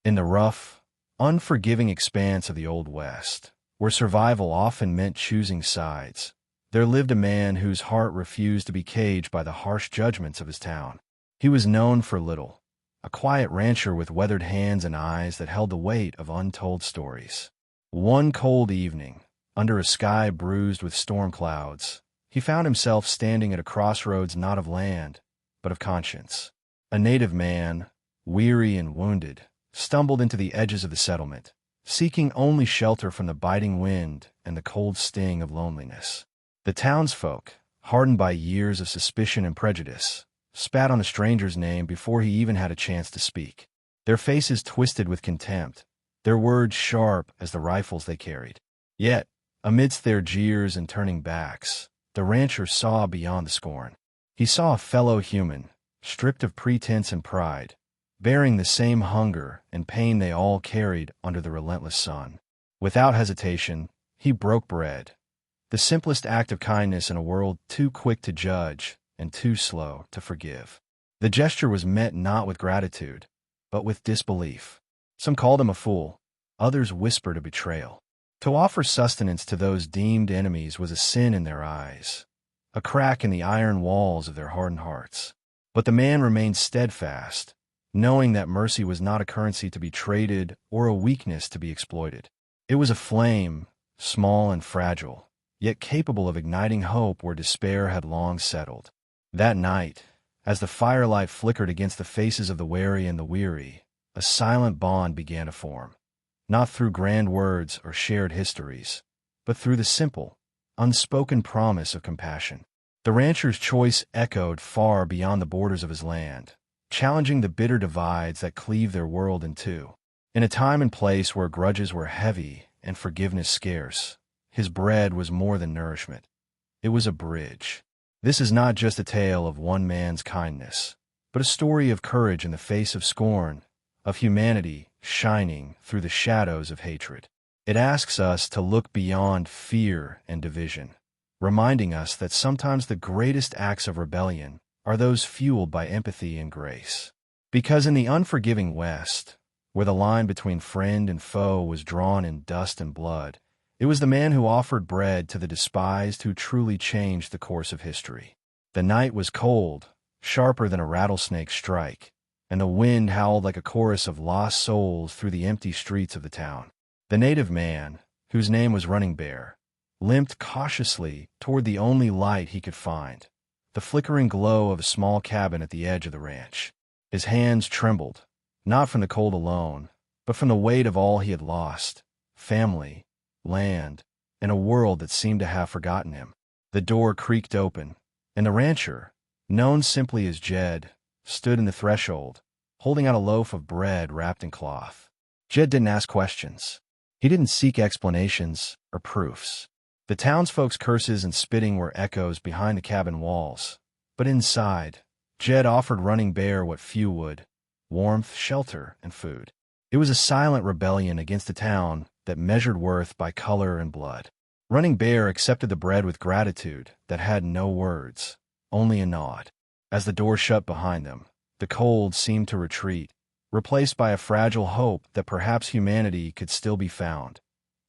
In the rough, unforgiving expanse of the Old West, where survival often meant choosing sides, there lived a man whose heart refused to be caged by the harsh judgments of his town. He was known for little, a quiet rancher with weathered hands and eyes that held the weight of untold stories. One cold evening, under a sky bruised with storm clouds, he found himself standing at a crossroads not of land, but of conscience. A native man, weary and wounded, stumbled into the edges of the settlement, seeking only shelter from the biting wind and the cold sting of loneliness. The townsfolk, hardened by years of suspicion and prejudice, spat on the stranger's name before he even had a chance to speak. Their faces twisted with contempt, their words sharp as the rifles they carried. Yet, amidst their jeers and turning backs, the rancher saw beyond the scorn. He saw a fellow human, stripped of pretense and pride, bearing the same hunger and pain they all carried under the relentless sun. Without hesitation, he broke bread, the simplest act of kindness in a world too quick to judge and too slow to forgive. The gesture was met not with gratitude, but with disbelief. Some called him a fool, others whispered a betrayal. To offer sustenance to those deemed enemies was a sin in their eyes, a crack in the iron walls of their hardened hearts. But the man remained steadfast, knowing that mercy was not a currency to be traded or a weakness to be exploited. It was a flame, small and fragile, yet capable of igniting hope where despair had long settled. That night, as the firelight flickered against the faces of the wary and the weary, a silent bond began to form, not through grand words or shared histories, but through the simple, unspoken promise of compassion. The rancher's choice echoed far beyond the borders of his land, challenging the bitter divides that cleave their world in two. In a time and place where grudges were heavy and forgiveness scarce, his bread was more than nourishment. It was a bridge. This is not just a tale of one man's kindness, but a story of courage in the face of scorn, of humanity shining through the shadows of hatred. It asks us to look beyond fear and division, reminding us that sometimes the greatest acts of rebellion are those fueled by empathy and grace. Because in the unforgiving West, where the line between friend and foe was drawn in dust and blood, it was the man who offered bread to the despised who truly changed the course of history. The night was cold, sharper than a rattlesnake's strike, and the wind howled like a chorus of lost souls through the empty streets of the town. The native man, whose name was Running Bear, limped cautiously toward the only light he could find, the flickering glow of a small cabin at the edge of the ranch. His hands trembled, not from the cold alone, but from the weight of all he had lost: family, land, and a world that seemed to have forgotten him. The door creaked open, and the rancher, known simply as Jed, stood in the threshold, holding out a loaf of bread wrapped in cloth. Jed didn't ask questions. He didn't seek explanations or proofs. The townsfolk's curses and spitting were echoes behind the cabin walls, but inside, Jed offered Running Bear what few would: warmth, shelter, and food. It was a silent rebellion against a town that measured worth by color and blood. Running Bear accepted the bread with gratitude that had no words, only a nod. As the door shut behind them, the cold seemed to retreat, replaced by a fragile hope that perhaps humanity could still be found,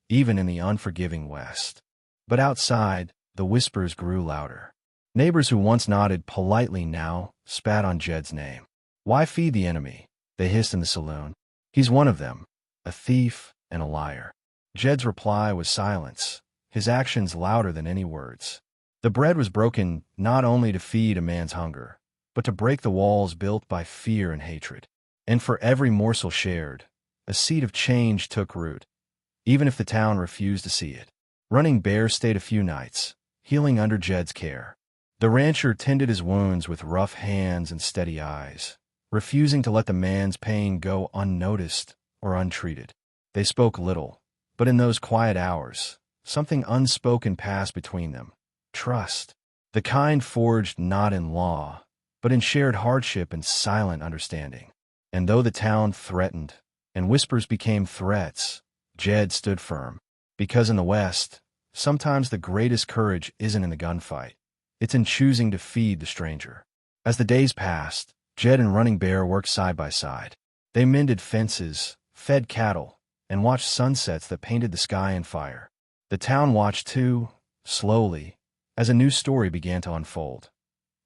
even in the unforgiving West. But outside, the whispers grew louder. Neighbors who once nodded politely now spat on Jed's name. "Why feed the enemy?" they hissed in the saloon. "He's one of them, a thief and a liar." Jed's reply was silence, his actions louder than any words. The bread was broken not only to feed a man's hunger, but to break the walls built by fear and hatred. And for every morsel shared, a seed of change took root, even if the town refused to see it. Running Bear stayed a few nights, healing under Jed's care. The rancher tended his wounds with rough hands and steady eyes, refusing to let the man's pain go unnoticed or untreated. They spoke little, but in those quiet hours, something unspoken passed between them: trust. The kind forged not in law, but in shared hardship and silent understanding. And though the town threatened, and whispers became threats, Jed stood firm. Because in the West, sometimes the greatest courage isn't in the gunfight. It's in choosing to feed the stranger. As the days passed, Jed and Running Bear worked side by side. They mended fences, fed cattle, and watched sunsets that painted the sky in fire. The town watched too, slowly, as a new story began to unfold.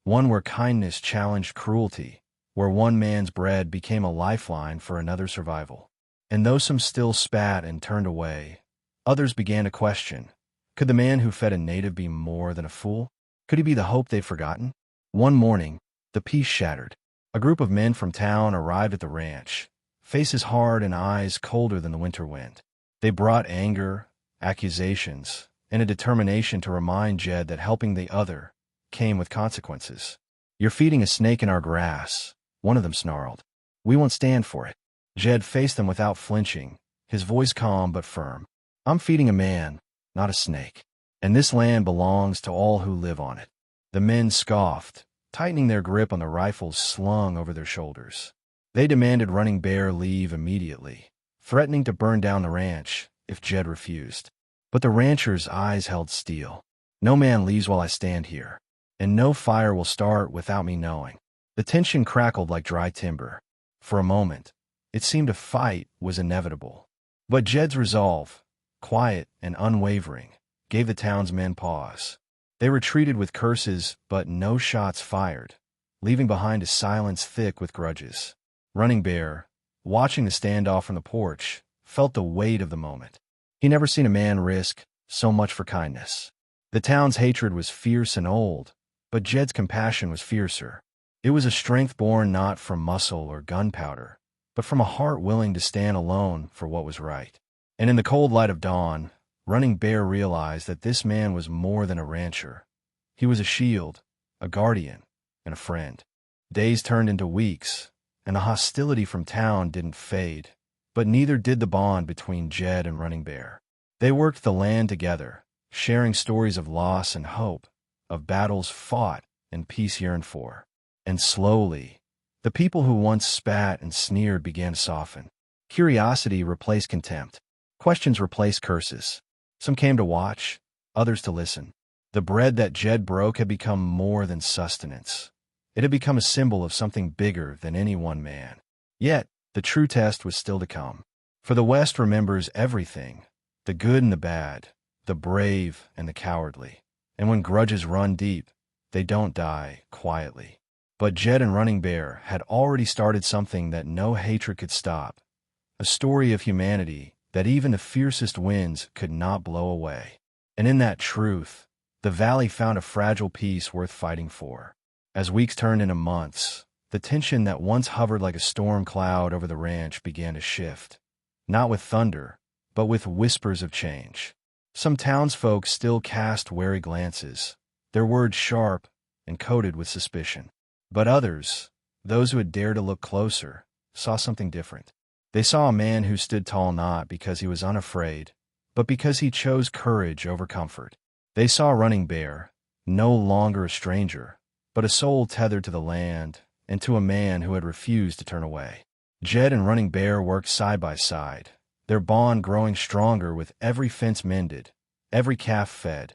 One where kindness challenged cruelty, where one man's bread became a lifeline for another's survival. And though some still spat and turned away, others began to question, could the man who fed a native be more than a fool? Could he be the hope they'd forgotten? One morning, the peace shattered. A group of men from town arrived at the ranch, faces hard and eyes colder than the winter wind. They brought anger, accusations, and a determination to remind Jed that helping the other came with consequences. "You're feeding a snake in our grass," one of them snarled. "We won't stand for it." Jed faced them without flinching, his voice calm but firm. "I'm feeding a man, not a snake. And this land belongs to all who live on it." The men scoffed, tightening their grip on the rifles slung over their shoulders. They demanded Running Bear leave immediately, threatening to burn down the ranch if Jed refused. But the rancher's eyes held steel. "No man leaves while I stand here, and no fire will start without me knowing." The tension crackled like dry timber. For a moment, it seemed a fight was inevitable. But Jed's resolve, quiet and unwavering, gave the town's men pause. They retreated with curses, but no shots fired, leaving behind a silence thick with grudges. Running Bear, watching the standoff from the porch, felt the weight of the moment. He never seen a man risk so much for kindness. The town's hatred was fierce and old, but Jed's compassion was fiercer. It was a strength born not from muscle or gunpowder, but from a heart willing to stand alone for what was right. And in the cold light of dawn, Running Bear realized that this man was more than a rancher. He was a shield, a guardian, and a friend. Days turned into weeks, and the hostility from town didn't fade, but neither did the bond between Jed and Running Bear. They worked the land together, sharing stories of loss and hope, of battles fought and peace yearned for. And slowly, the people who once spat and sneered began to soften. Curiosity replaced contempt. Questions replaced curses. Some came to watch, others to listen. The bread that Jed broke had become more than sustenance. It had become a symbol of something bigger than any one man. Yet, the true test was still to come. For the West remembers everything, the good and the bad, the brave and the cowardly. And when grudges run deep, they don't die quietly. But Jed and Running Bear had already started something that no hatred could stop. A story of humanity that even the fiercest winds could not blow away. And in that truth, the valley found a fragile peace worth fighting for. As weeks turned into months, the tension that once hovered like a storm cloud over the ranch began to shift. Not with thunder, but with whispers of change. Some townsfolk still cast wary glances, their words sharp and coated with suspicion. But others, those who had dared to look closer, saw something different. They saw a man who stood tall not because he was unafraid, but because he chose courage over comfort. They saw Running Bear, no longer a stranger, but a soul tethered to the land and to a man who had refused to turn away. Jed and Running Bear worked side by side, their bond growing stronger with every fence mended, every calf fed,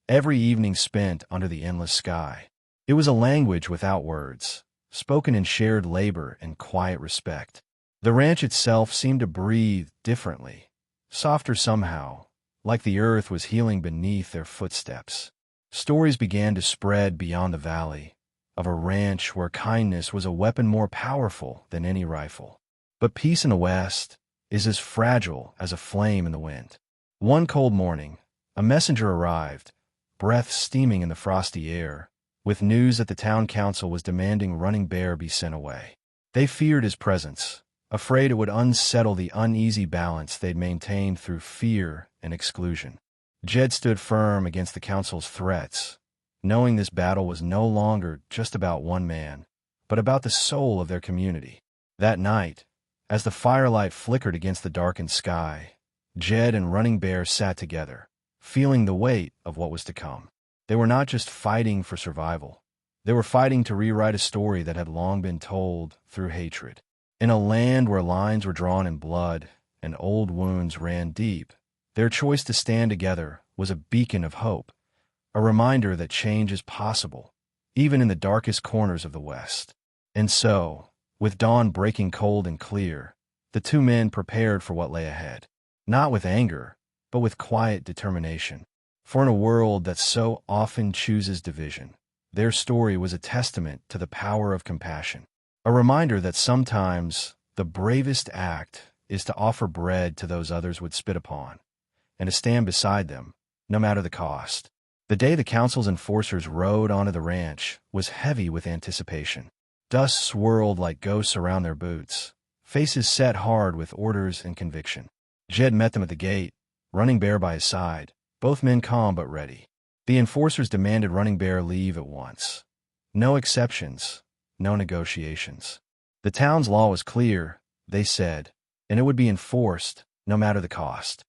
every evening spent under the endless sky. It was a language without words, spoken in shared labor and quiet respect. The ranch itself seemed to breathe differently, softer somehow, like the earth was healing beneath their footsteps. Stories began to spread beyond the valley, of a ranch where kindness was a weapon more powerful than any rifle. But peace in the West is as fragile as a flame in the wind. One cold morning, a messenger arrived, breath steaming in the frosty air, with news that the town council was demanding Running Bear be sent away. They feared his presence, afraid it would unsettle the uneasy balance they'd maintained through fear and exclusion. Jed stood firm against the council's threats, knowing this battle was no longer just about one man, but about the soul of their community. That night, as the firelight flickered against the darkened sky, Jed and Running Bear sat together, feeling the weight of what was to come. They were not just fighting for survival. They were fighting to rewrite a story that had long been told through hatred. In a land where lines were drawn in blood and old wounds ran deep, their choice to stand together was a beacon of hope, a reminder that change is possible, even in the darkest corners of the West. And so, with dawn breaking cold and clear, The two men prepared for what lay ahead, not with anger, but with quiet determination. For in a world that so often chooses division, their story was a testament to the power of compassion, a reminder that sometimes the bravest act is to offer bread to those others would spit upon, and to stand beside them, no matter the cost. The day the council's enforcers rode onto the ranch was heavy with anticipation. Dust swirled like ghosts around their boots, faces set hard with orders and conviction. Jed met them at the gate, Running Bear by his side, both men calm but ready. The enforcers demanded Running Bear leave at once. No exceptions, no negotiations. The town's law was clear, they said, and it would be enforced, no matter the cost.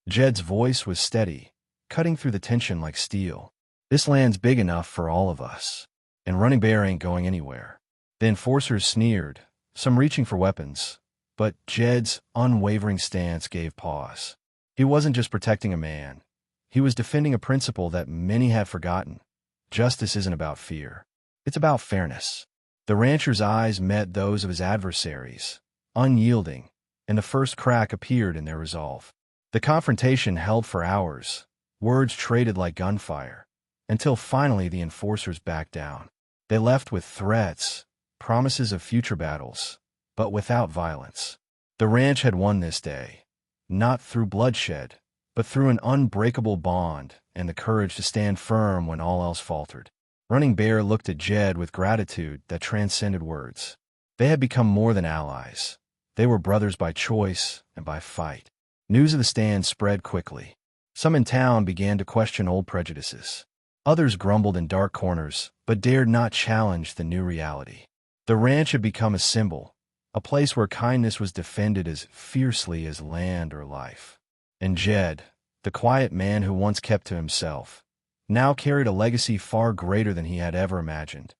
Jed's voice was steady, cutting through the tension like steel. This land's big enough for all of us, and Running Bear ain't going anywhere. The enforcers sneered, some reaching for weapons, but Jed's unwavering stance gave pause. He wasn't just protecting a man. He was defending a principle that many had forgotten. Justice isn't about fear. It's about fairness. The rancher's eyes met those of his adversaries, unyielding, and the first crack appeared in their resolve. The confrontation held for hours, words traded like gunfire, until finally the enforcers backed down. They left with threats, promises of future battles, but without violence. The ranch had won this day, not through bloodshed, but through an unbreakable bond and the courage to stand firm when all else faltered. Running Bear looked at Jed with gratitude that transcended words. They had become more than allies. They were brothers by choice and by fight. News of the stand spread quickly. Some in town began to question old prejudices. Others grumbled in dark corners, but dared not challenge the new reality. The ranch had become a symbol, a place where kindness was defended as fiercely as land or life. And Jed, the quiet man who once kept to himself, now carried a legacy far greater than he had ever imagined.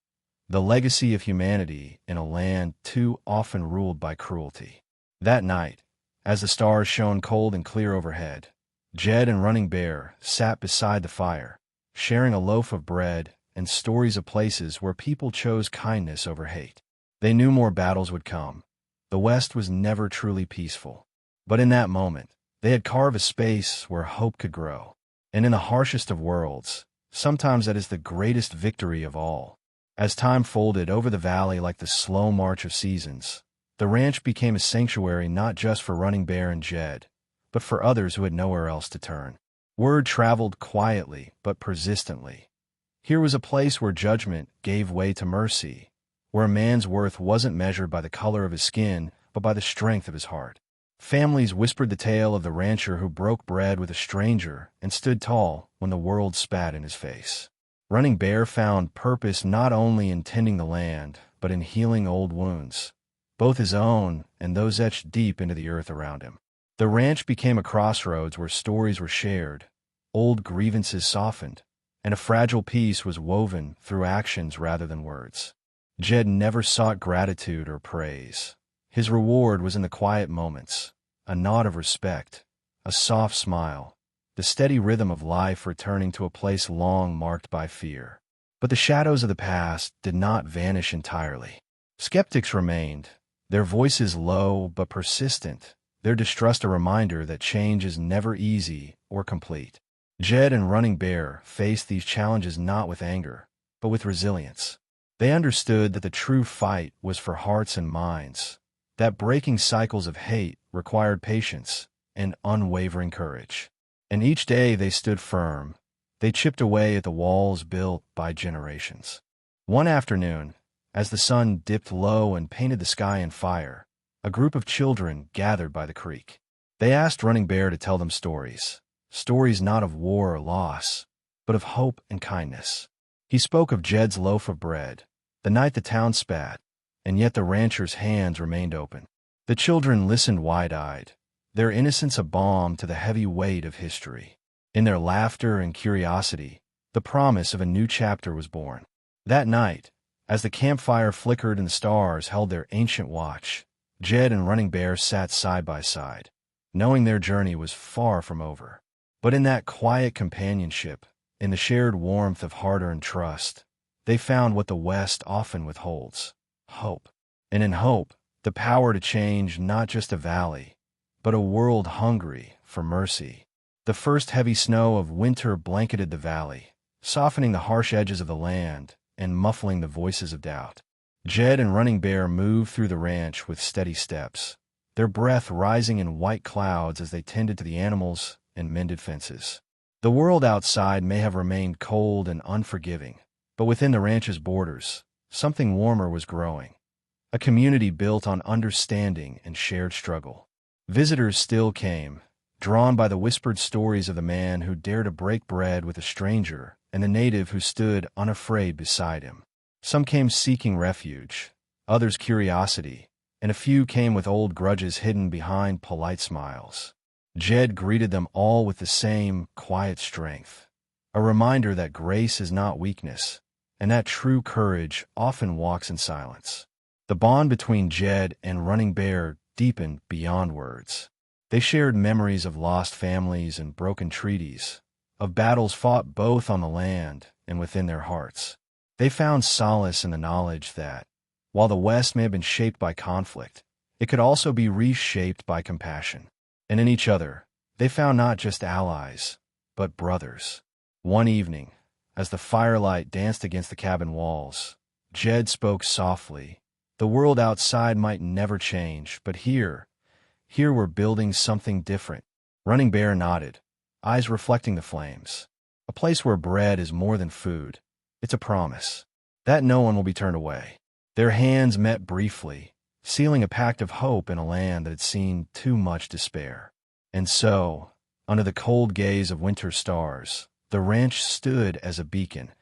The legacy of humanity in a land too often ruled by cruelty. That night, as the stars shone cold and clear overhead, Jed and Running Bear sat beside the fire, sharing a loaf of bread and stories of places where people chose kindness over hate. They knew more battles would come. The West was never truly peaceful. But in that moment, they had carved a space where hope could grow. And in the harshest of worlds, sometimes that is the greatest victory of all. As time folded over the valley like the slow march of seasons, the ranch became a sanctuary not just for Running Bear and Jed, but for others who had nowhere else to turn. Word traveled quietly but persistently. Here was a place where judgment gave way to mercy, where a man's worth wasn't measured by the color of his skin, but by the strength of his heart. Families whispered the tale of the rancher who broke bread with a stranger and stood tall when the world spat in his face. Running Bear found purpose not only in tending the land, but in healing old wounds, both his own and those etched deep into the earth around him. The ranch became a crossroads where stories were shared, old grievances softened, and a fragile peace was woven through actions rather than words. Jed never sought gratitude or praise. His reward was in the quiet moments, a nod of respect, a soft smile, the steady rhythm of life returning to a place long marked by fear. But the shadows of the past did not vanish entirely. Skeptics remained, their voices low but persistent, their distrust a reminder that change is never easy or complete. Jed and Running Bear faced these challenges not with anger, but with resilience. They understood that the true fight was for hearts and minds, that breaking cycles of hate required patience and unwavering courage. And each day they stood firm. They chipped away at the walls built by generations. One afternoon, as the sun dipped low and painted the sky in fire, a group of children gathered by the creek. They asked Running Bear to tell them stories, stories not of war or loss, but of hope and kindness. He spoke of Jed's loaf of bread, the night the town spat, and yet the rancher's hands remained open. The children listened wide-eyed, their innocence a balm to the heavy weight of history. In their laughter and curiosity, the promise of a new chapter was born. That night, as the campfire flickered and the stars held their ancient watch, Jed and Running Bear sat side by side, knowing their journey was far from over. But in that quiet companionship, in the shared warmth of hard-earned trust, they found what the West often withholds: hope. And in hope, the power to change not just a valley, but a world hungry for mercy. The first heavy snow of winter blanketed the valley, softening the harsh edges of the land and muffling the voices of doubt. Jed and Running Bear moved through the ranch with steady steps, their breath rising in white clouds as they tended to the animals and mended fences. The world outside may have remained cold and unforgiving, but within the ranch's borders, something warmer was growing. A community built on understanding and shared struggle. Visitors still came, drawn by the whispered stories of the man who dared to break bread with a stranger and the native who stood unafraid beside him. Some came seeking refuge, others curiosity, and a few came with old grudges hidden behind polite smiles. Jed greeted them all with the same quiet strength, a reminder that grace is not weakness, and that true courage often walks in silence. The bond between Jed and Running Bear deepened beyond words. They shared memories of lost families and broken treaties, of battles fought both on the land and within their hearts. They found solace in the knowledge that, while the West may have been shaped by conflict, it could also be reshaped by compassion. And in each other, they found not just allies, but brothers. One evening, as the firelight danced against the cabin walls, Jed spoke softly. The world outside might never change, but here we're building something different. Running Bear nodded, eyes reflecting the flames. A place where bread is more than food. It's a promise that no one will be turned away. Their hands met briefly, sealing a pact of hope in a land that had seen too much despair. And so, under the cold gaze of winter stars, the ranch stood as a beacon,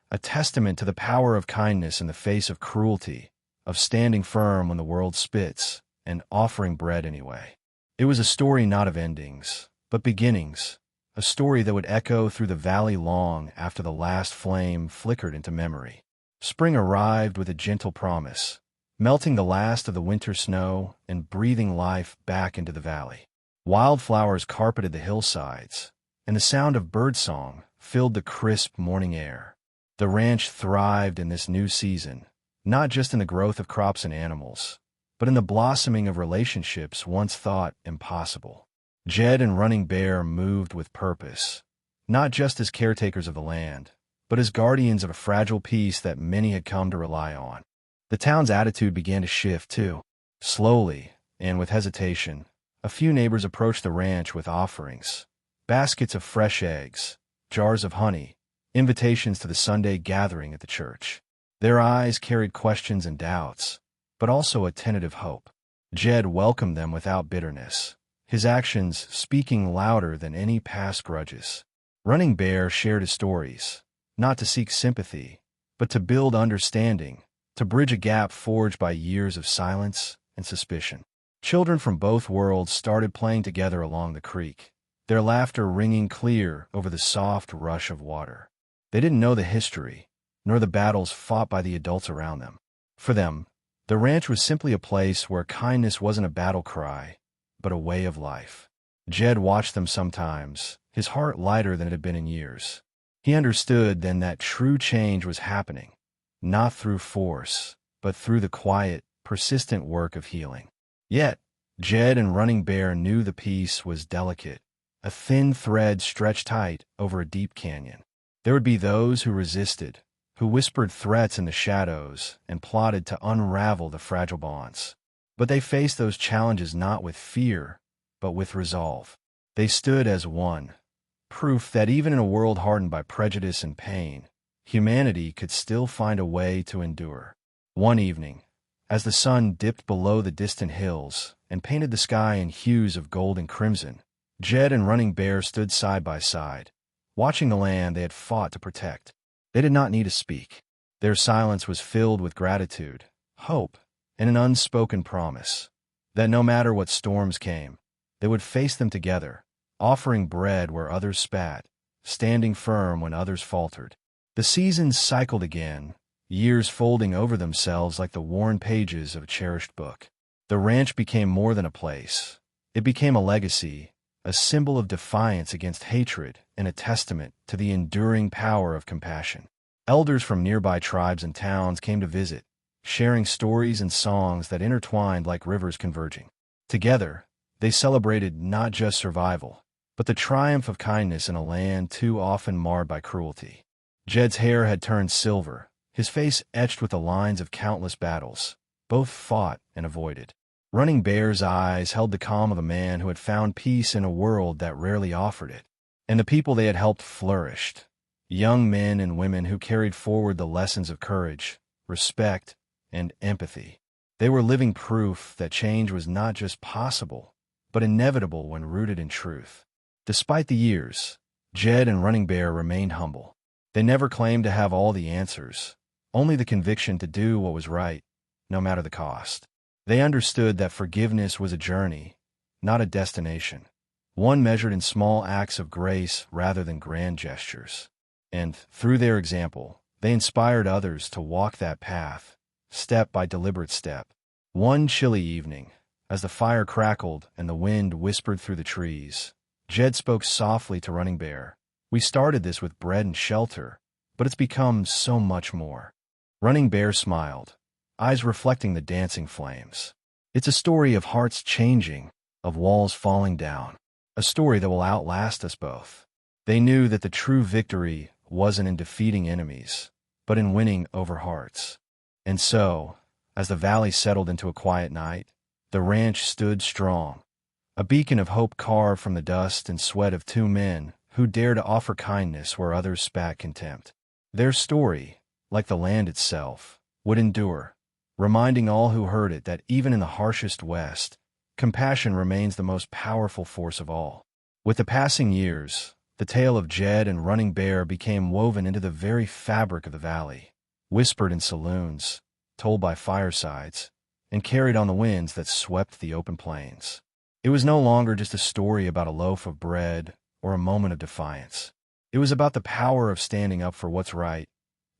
a testament to the power of kindness in the face of cruelty, of standing firm when the world spits, and offering bread anyway. It was a story not of endings, but beginnings, a story that would echo through the valley long after the last flame flickered into memory. Spring arrived with a gentle promise, melting the last of the winter snow and breathing life back into the valley. Wildflowers carpeted the hillsides, and the sound of birdsong filled the crisp morning air. The ranch thrived in this new season, not just in the growth of crops and animals, but in the blossoming of relationships once thought impossible. Jed and Running Bear moved with purpose, not just as caretakers of the land, but as guardians of a fragile peace that many had come to rely on. The town's attitude began to shift, too. Slowly, and with hesitation, a few neighbors approached the ranch with offerings, baskets of fresh eggs, jars of honey, invitations to the Sunday gathering at the church. Their eyes carried questions and doubts, but also a tentative hope. Jed welcomed them without bitterness, his actions speaking louder than any past grudges. Running Bear shared his stories, not to seek sympathy, but to build understanding, to bridge a gap forged by years of silence and suspicion. Children from both worlds started playing together along the creek, their laughter ringing clear over the soft rush of water. They didn't know the history, nor the battles fought by the adults around them. For them, the ranch was simply a place where kindness wasn't a battle cry, but a way of life. Jed watched them sometimes, his heart lighter than it had been in years. He understood then that true change was happening, not through force, but through the quiet, persistent work of healing. Yet, Jed and Running Bear knew the peace was delicate, a thin thread stretched tight over a deep canyon. There would be those who resisted, who whispered threats in the shadows and plotted to unravel the fragile bonds. But they faced those challenges not with fear, but with resolve. They stood as one, proof that even in a world hardened by prejudice and pain, humanity could still find a way to endure. One evening, as the sun dipped below the distant hills and painted the sky in hues of gold and crimson, Jed and Running Bear stood side by side, watching the land they had fought to protect. They did not need to speak. Their silence was filled with gratitude, hope, and an unspoken promise that no matter what storms came, they would face them together, offering bread where others spat, standing firm when others faltered. The seasons cycled again, years folding over themselves like the worn pages of a cherished book. The ranch became more than a place. It became a legacy, a symbol of defiance against hatred and a testament to the enduring power of compassion. Elders from nearby tribes and towns came to visit, sharing stories and songs that intertwined like rivers converging. Together, they celebrated not just survival, but the triumph of kindness in a land too often marred by cruelty. Jed's hair had turned silver, his face etched with the lines of countless battles, both fought and avoided. Running Bear's eyes held the calm of a man who had found peace in a world that rarely offered it. And the people they had helped flourished, young men and women who carried forward the lessons of courage, respect, and empathy. They were living proof that change was not just possible, but inevitable when rooted in truth. Despite the years, Jed and Running Bear remained humble. They never claimed to have all the answers, only the conviction to do what was right, no matter the cost. They understood that forgiveness was a journey, not a destination, one measured in small acts of grace rather than grand gestures. And, through their example, they inspired others to walk that path, step by deliberate step. One chilly evening, as the fire crackled and the wind whispered through the trees, Jed spoke softly to Running Bear. "We started this with bread and shelter, but it's become so much more." Running Bear smiled, eyes reflecting the dancing flames. "It's a story of hearts changing, of walls falling down, a story that will outlast us both." They knew that the true victory wasn't in defeating enemies, but in winning over hearts. And so, as the valley settled into a quiet night, the ranch stood strong, a beacon of hope carved from the dust and sweat of two men who dared to offer kindness where others spat contempt. Their story, like the land itself, would endure, reminding all who heard it that even in the harshest West, compassion remains the most powerful force of all. With the passing years, the tale of Jed and Running Bear became woven into the very fabric of the valley, whispered in saloons, told by firesides, and carried on the winds that swept the open plains. It was no longer just a story about a loaf of bread or a moment of defiance. It was about the power of standing up for what's right,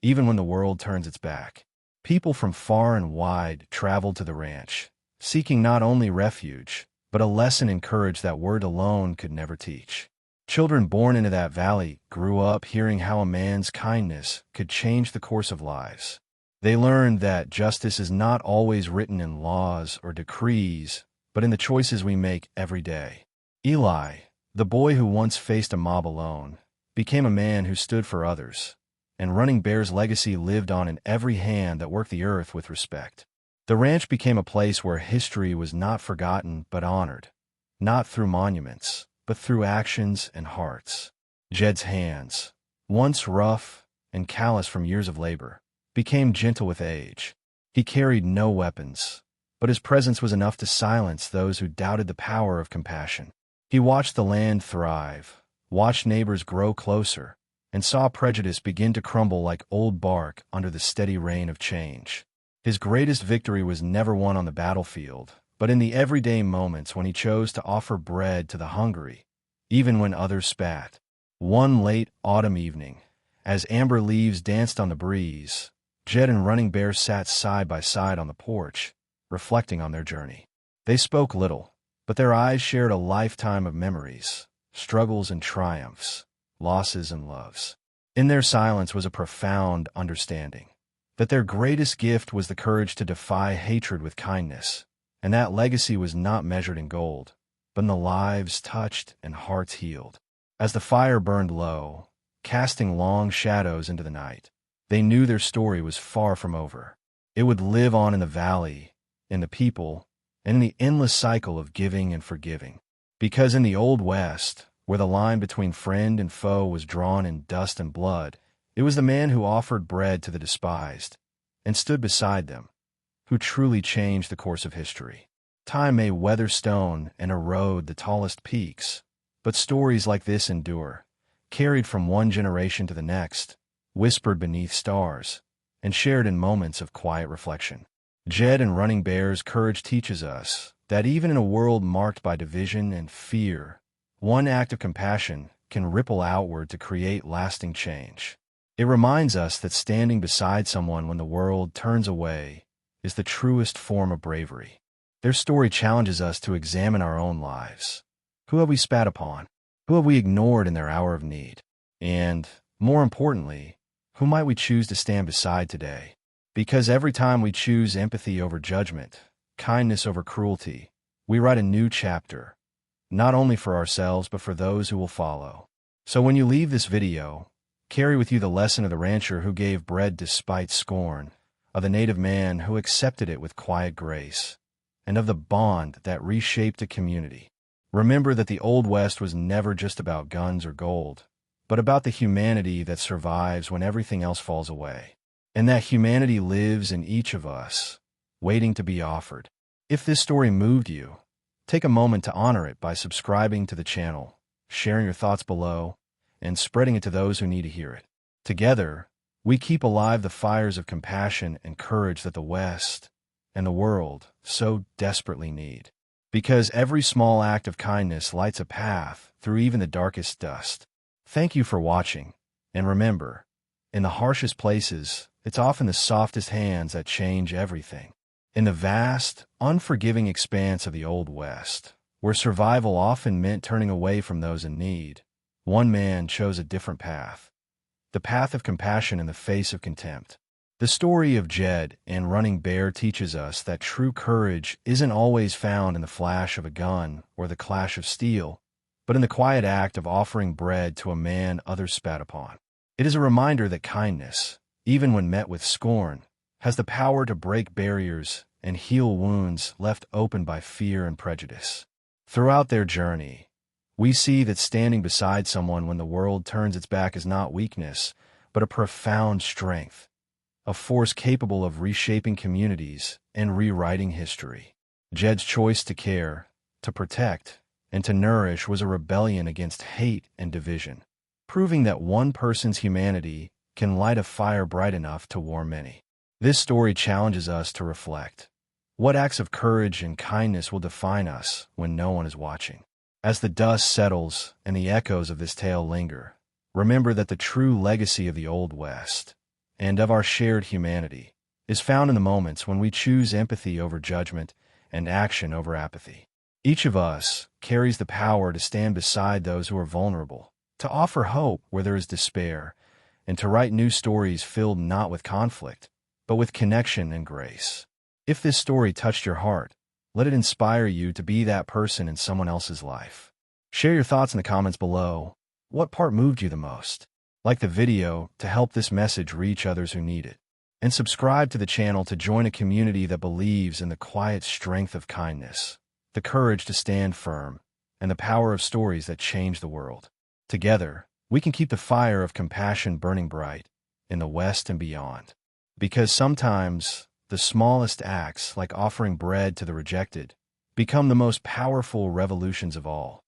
even when the world turns its back. People from far and wide traveled to the ranch, seeking not only refuge, but a lesson in courage that word alone could never teach. Children born into that valley grew up hearing how a man's kindness could change the course of lives. They learned that justice is not always written in laws or decrees, but in the choices we make every day. Eli, the boy who once faced a mob alone, became a man who stood for others, and Running Bear's legacy lived on in every hand that worked the earth with respect. The ranch became a place where history was not forgotten but honored, not through monuments, but through actions and hearts. Jed's hands, once rough and callous from years of labor, became gentle with age. He carried no weapons, but his presence was enough to silence those who doubted the power of compassion. He watched the land thrive, watched neighbors grow closer, and saw prejudice begin to crumble like old bark under the steady rain of change. His greatest victory was never won on the battlefield, but in the everyday moments when he chose to offer bread to the hungry, even when others spat. One late autumn evening, as amber leaves danced on the breeze, Jed and Running Bear sat side by side on the porch, reflecting on their journey. They spoke little, but their eyes shared a lifetime of memories, struggles and triumphs, losses and loves. In their silence was a profound understanding that their greatest gift was the courage to defy hatred with kindness, and that legacy was not measured in gold, but in the lives touched and hearts healed. As the fire burned low, casting long shadows into the night, they knew their story was far from over. It would live on in the valley, in the people, and in the endless cycle of giving and forgiving. Because in the Old West, where the line between friend and foe was drawn in dust and blood, it was the man who offered bread to the despised and stood beside them who truly changed the course of history. Time may weather stone and erode the tallest peaks, but stories like this endure, carried from one generation to the next, whispered beneath stars, and shared in moments of quiet reflection. Jed and Running Bear's courage teaches us that even in a world marked by division and fear, one act of compassion can ripple outward to create lasting change. It reminds us that standing beside someone when the world turns away is the truest form of bravery. Their story challenges us to examine our own lives. Who have we spat upon? Who have we ignored in their hour of need? And, more importantly, who might we choose to stand beside today? Because every time we choose empathy over judgment, kindness over cruelty, we write a new chapter, not only for ourselves but for those who will follow. So when you leave this video, carry with you the lesson of the rancher who gave bread despite scorn, of the native man who accepted it with quiet grace, and of the bond that reshaped a community. Remember that the Old West was never just about guns or gold, but about the humanity that survives when everything else falls away. And that humanity lives in each of us, waiting to be offered. If this story moved you, take a moment to honor it by subscribing to the channel, sharing your thoughts below, and spreading it to those who need to hear it. Together, we keep alive the fires of compassion and courage that the West and the world so desperately need. Because every small act of kindness lights a path through even the darkest dust. Thank you for watching, and remember, in the harshest places, it's often the softest hands that change everything. In the vast, unforgiving expanse of the Old West, where survival often meant turning away from those in need, one man chose a different path. The path of compassion in the face of contempt. The story of Jed and Running Bear teaches us that true courage isn't always found in the flash of a gun or the clash of steel, but in the quiet act of offering bread to a man others spat upon. It is a reminder that kindness, even when met with scorn, has the power to break barriers and heal wounds left open by fear and prejudice. Throughout their journey, we see that standing beside someone when the world turns its back is not weakness, but a profound strength, a force capable of reshaping communities and rewriting history. Jed's choice to care, to protect, and to nourish was a rebellion against hate and division, proving that one person's humanity can light a fire bright enough to warm many. This story challenges us to reflect. What acts of courage and kindness will define us when no one is watching? As the dust settles and the echoes of this tale linger, remember that the true legacy of the Old West and of our shared humanity is found in the moments when we choose empathy over judgment and action over apathy. Each of us carries the power to stand beside those who are vulnerable, to offer hope where there is despair, and to write new stories filled not with conflict, but with connection and grace. If this story touched your heart, let it inspire you to be that person in someone else's life. Share your thoughts in the comments below. What part moved you the most? Like the video to help this message reach others who need it. And subscribe to the channel to join a community that believes in the quiet strength of kindness, the courage to stand firm, and the power of stories that change the world. Together, we can keep the fire of compassion burning bright in the West and beyond. Because sometimes, the smallest acts, like offering bread to the rejected, become the most powerful revolutions of all.